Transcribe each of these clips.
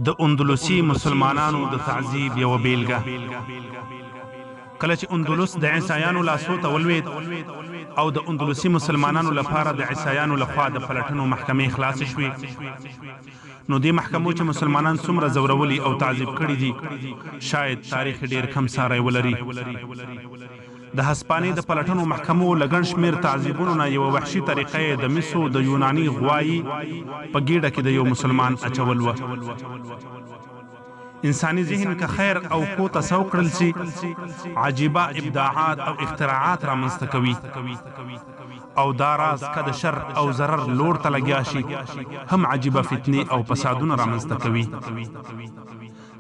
د اندلسي مسلمانانو د تعذیب یو بیلګه. کله چې اندلس د عیسایانو لاسو ته ولوید او د اندلسي مسلمانانو لپاره د عیسایانو لخوا د پلټنو محکمې خلاص شوې، نو دې محکمو چې مسلمانان څومره ځورولي او تعذیب کړي دي شاید تاریخ ډیر کم ساری ولري. د هسپانیې د پلټنو محکمو لګن شمیر تعذیبونو نه یو وحشي طریقه د مسو د یوناني غوایي په ګیډه کې د یو مسلمان اچول و. انسانی ذهن که خیر او کو تصو کړل سي عجیبه ابداعات او اختراعات رامنځته کوي، او دا راز که د شر او ضرر لور ته لګیا شي هم عجیبه فتنې او فسادونه رامنځته کوي.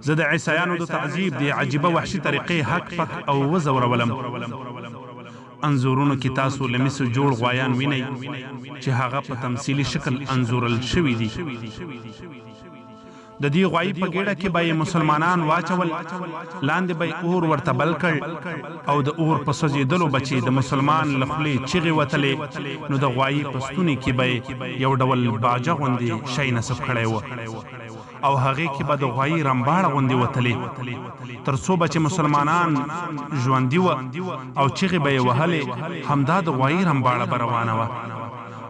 زه د عیسایانو د تعذیب د عجیبه وحشي طریقې حق پک او وزورولم. انځورونو کې تاسو له مسو جوړ غوایان وینئ چې هغه په تمثیلي شکل انځورل شوي دي. د دې غوایي په ګیډه کې به مسلمانان واچول، لاندې به اور ورته بل کړ او د اور په سوځېدلو به چې د مسلمان له خولې چغې وتلې، نو د غوایي په ستوني کې به یو ډول باجه غوندې شی نصب کړی و او هغې کې به د غوایي رمباړه غوندې وتلې، تر څو به چې مسلمانان ژوندي وه او چغې به یې وهلې، همدا د غوایي رمباړه به روانه وه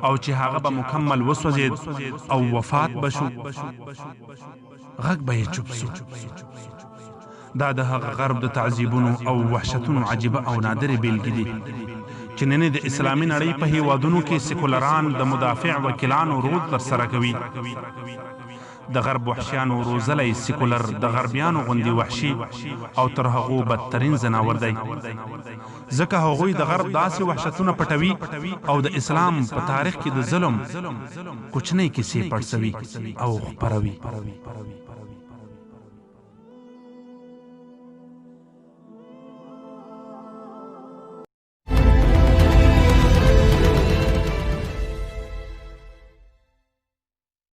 او چې هغه به مکمل وسوځید او وفات بشو، غږ به یې چوپ سو. دا د هغه غرب د تعذیبونو او وحشتونو عجیبه او نادرې بیلګې دي چې نن د اسلامي نړۍ په هیوادونو کې سیکولران د مدافع وکیلانو رول ترسره کوي. د غرب وحشیانو روزلی سیکولر د غربیانو غوندې وحشي او تر هغو بدترین ځناور دی، ځکه هغوی د غرب داسې وحشتونه پټوي او د اسلام په تاریخ کې د ظلم کوچنۍ کیسې پړسوي او خپروي.